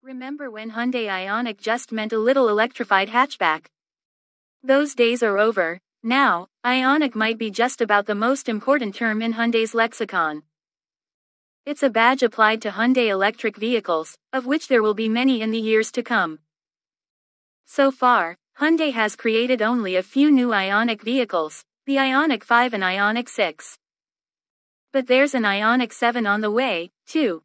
Remember when Hyundai Ioniq just meant a little electrified hatchback? Those days are over. Now, Ioniq might be just about the most important term in Hyundai's lexicon. It's a badge applied to Hyundai electric vehicles, of which there will be many in the years to come. So far, Hyundai has created only a few new Ioniq vehicles, the Ioniq 5 and Ioniq 6. But there's an Ioniq 7 on the way, too.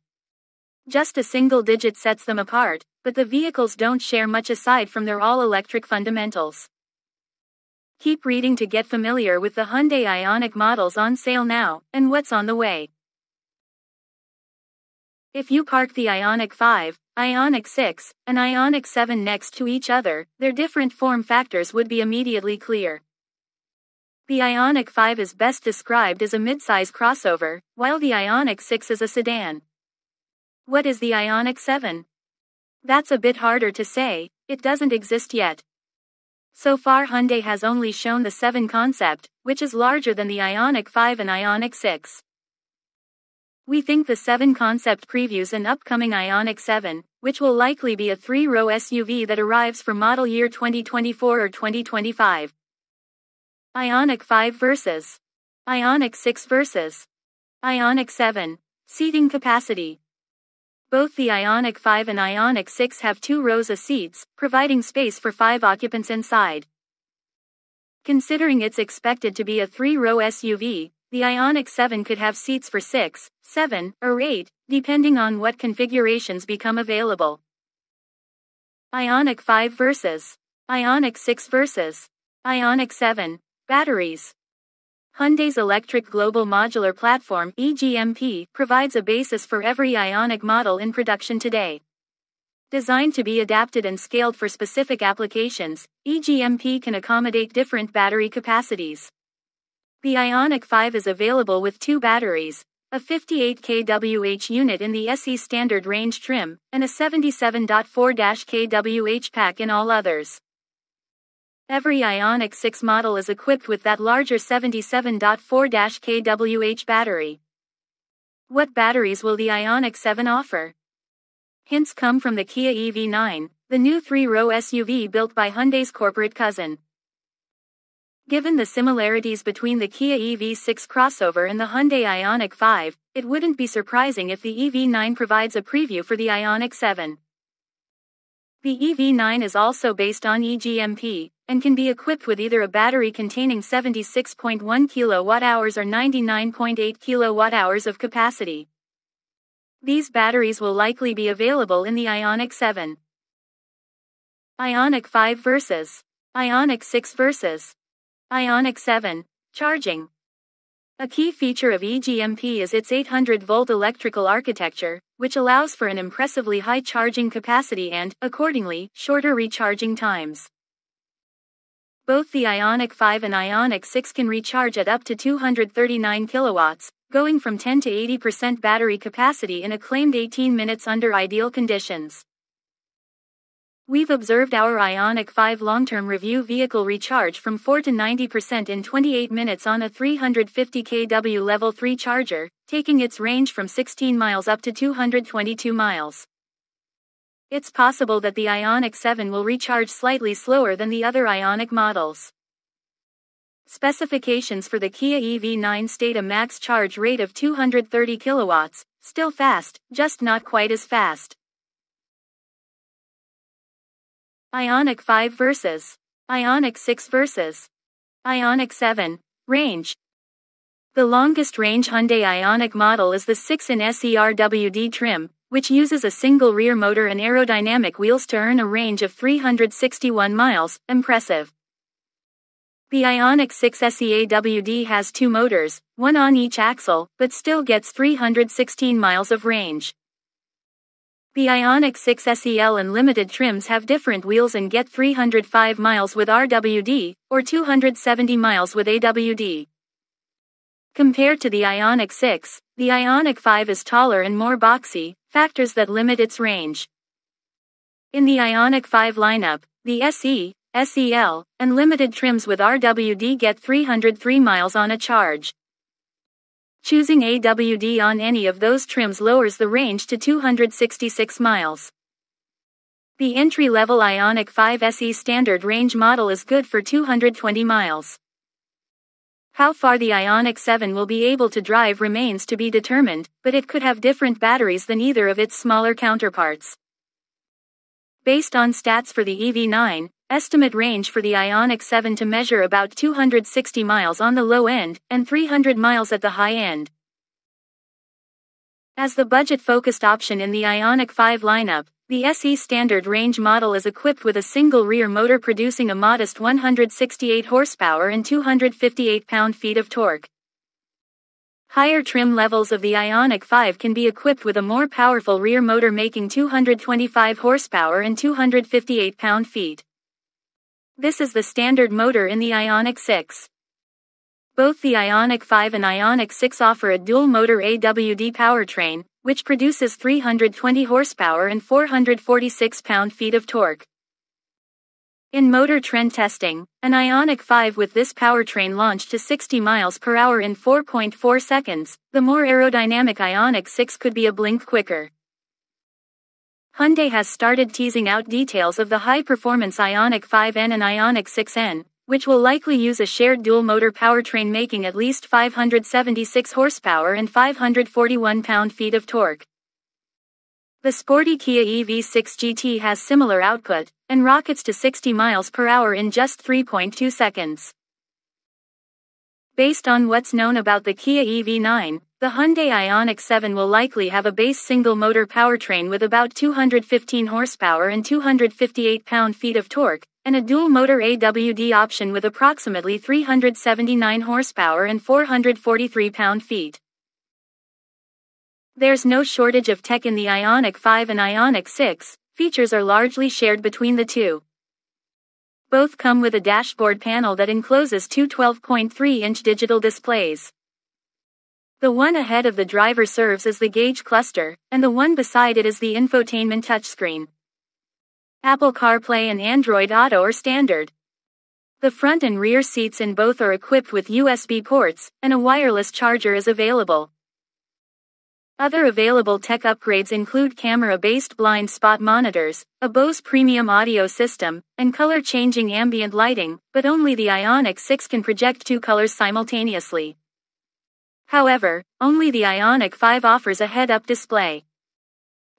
Just a single digit sets them apart, but the vehicles don't share much aside from their all-electric fundamentals. Keep reading to get familiar with the Hyundai Ioniq models on sale now, and what's on the way. If you park the Ioniq 5, Ioniq 6, and Ioniq 7 next to each other, their different form factors would be immediately clear. The Ioniq 5 is best described as a midsize crossover, while the Ioniq 6 is a sedan. What is the Ioniq 7? That's a bit harder to say, it doesn't exist yet. So far Hyundai has only shown the 7 concept, which is larger than the Ioniq 5 and Ioniq 6. We think the 7 concept previews an upcoming Ioniq 7, which will likely be a 3-row SUV that arrives for model year 2024 or 2025. Ioniq 5 versus Ioniq 6 versus Ioniq 7. Seating capacity. Both the Ioniq 5 and Ioniq 6 have 2 rows of seats, providing space for 5 occupants inside. Considering it's expected to be a 3-row SUV, the Ioniq 7 could have seats for 6, 7, or 8, depending on what configurations become available. Ioniq 5 versus Ioniq 6 versus Ioniq 7. Batteries. Hyundai's Electric Global Modular Platform (EGMP) provides a basis for every Ioniq model in production today. Designed to be adapted and scaled for specific applications, EGMP can accommodate different battery capacities. The Ioniq 5 is available with 2 batteries, a 58 kWh unit in the SE standard range trim, and a 77.4 kWh pack in all others. Every Ioniq 6 model is equipped with that larger 77.4 kWh battery. What batteries will the Ioniq 7 offer? Hints come from the Kia EV9, the new 3-row SUV built by Hyundai's corporate cousin. Given the similarities between the Kia EV6 crossover and the Hyundai Ioniq 5, it wouldn't be surprising if the EV9 provides a preview for the Ioniq 7. The EV9 is also based on EGMP, and can be equipped with either a battery containing 76.1 kWh or 99.8 kWh of capacity. These batteries will likely be available in the Ioniq 7. Ioniq 5 versus Ioniq 6 versus Ioniq 7. Charging. A key feature of EGMP is its 800-volt electrical architecture, which allows for an impressively high charging capacity and, accordingly, shorter recharging times. Both the Ioniq 5 and Ioniq 6 can recharge at up to 239 kilowatts, going from 10 to 80% battery capacity in a claimed 18 minutes under ideal conditions. We've observed our Ioniq 5 long-term review vehicle recharge from 4 to 90% in 28 minutes on a 350 kW Level 3 charger, taking its range from 16 miles up to 222 miles. It's possible that the Ioniq 7 will recharge slightly slower than the other Ioniq models. Specifications for the Kia EV9 state a max charge rate of 230 kilowatts, still fast, just not quite as fast. Ioniq 5 versus Ioniq 6 versus Ioniq 7. Range. The longest range Hyundai Ioniq model is the 6 in SERWD trim, which uses a single rear motor and aerodynamic wheels to earn a range of 361 miles, impressive. The Ioniq 6 SEAWD has 2 motors, one on each axle, but still gets 316 miles of range. The Ioniq 6 SEL and limited trims have different wheels and get 305 miles with RWD, or 270 miles with AWD. Compared to the Ioniq 6, the Ioniq 5 is taller and more boxy, factors that limit its range. In the Ioniq 5 lineup, the SE, SEL, and limited trims with RWD get 303 miles on a charge. Choosing AWD on any of those trims lowers the range to 266 miles. The entry-level Ioniq 5 SE standard range model is good for 220 miles. How far the Ioniq 7 will be able to drive remains to be determined, but it could have different batteries than either of its smaller counterparts. Based on stats for the EV9, estimate range for the Ioniq 7 to measure about 260 miles on the low end, and 300 miles at the high end. As the budget-focused option in the Ioniq 5 lineup, the SE standard range model is equipped with a single rear motor producing a modest 168 horsepower and 258 pound-feet of torque. Higher trim levels of the Ioniq 5 can be equipped with a more powerful rear motor making 225 horsepower and 258 pound-feet. This is the standard motor in the Ioniq 6. Both the Ioniq 5 and Ioniq 6 offer a dual-motor AWD powertrain, which produces 320 horsepower and 446 pound-feet of torque. In motor trend testing, an Ioniq 5 with this powertrain launched to 60 miles per hour in 4.4 seconds. The more aerodynamic Ioniq 6 could be a blink quicker. Hyundai has started teasing out details of the high-performance Ioniq 5N and Ioniq 6N, which will likely use a shared dual-motor powertrain making at least 576 horsepower and 541 pound-feet of torque. The sporty Kia EV6 GT has similar output, and rockets to 60 miles per hour in just 3.2 seconds. Based on what's known about the Kia EV9, the Hyundai Ioniq 7 will likely have a base single-motor powertrain with about 215 horsepower and 258 pound-feet of torque, and a dual-motor AWD option with approximately 379 horsepower and 443 pound-feet. There's no shortage of tech in the Ioniq 5 and Ioniq 6, features are largely shared between the two. Both come with a dashboard panel that encloses two 12.3-inch digital displays. The one ahead of the driver serves as the gauge cluster, and the one beside it is the infotainment touchscreen. Apple CarPlay and Android Auto are standard. The front and rear seats in both are equipped with USB ports, and a wireless charger is available. Other available tech upgrades include camera-based blind spot monitors, a Bose premium audio system, and color-changing ambient lighting, but only the Ioniq 6 can project two colors simultaneously. However, only the Ioniq 5 offers a head-up display.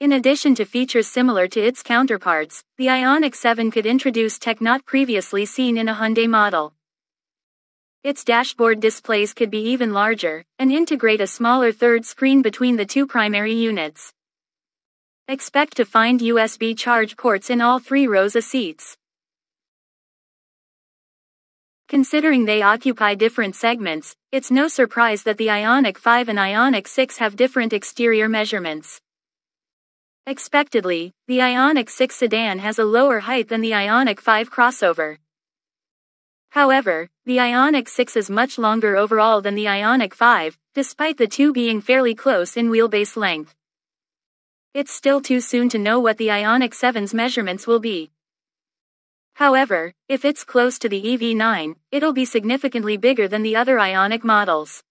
In addition to features similar to its counterparts, the Ioniq 7 could introduce tech not previously seen in a Hyundai model. Its dashboard displays could be even larger, and integrate a smaller third screen between the two primary units. Expect to find USB charge ports in all three rows of seats. Considering they occupy different segments, it's no surprise that the Ioniq 5 and Ioniq 6 have different exterior measurements. Expectedly, the Ioniq 6 sedan has a lower height than the Ioniq 5 crossover. However, the Ioniq 6 is much longer overall than the Ioniq 5, despite the two being fairly close in wheelbase length. It's still too soon to know what the Ioniq 7's measurements will be. However, if it's close to the EV9, it'll be significantly bigger than the other Ioniq models.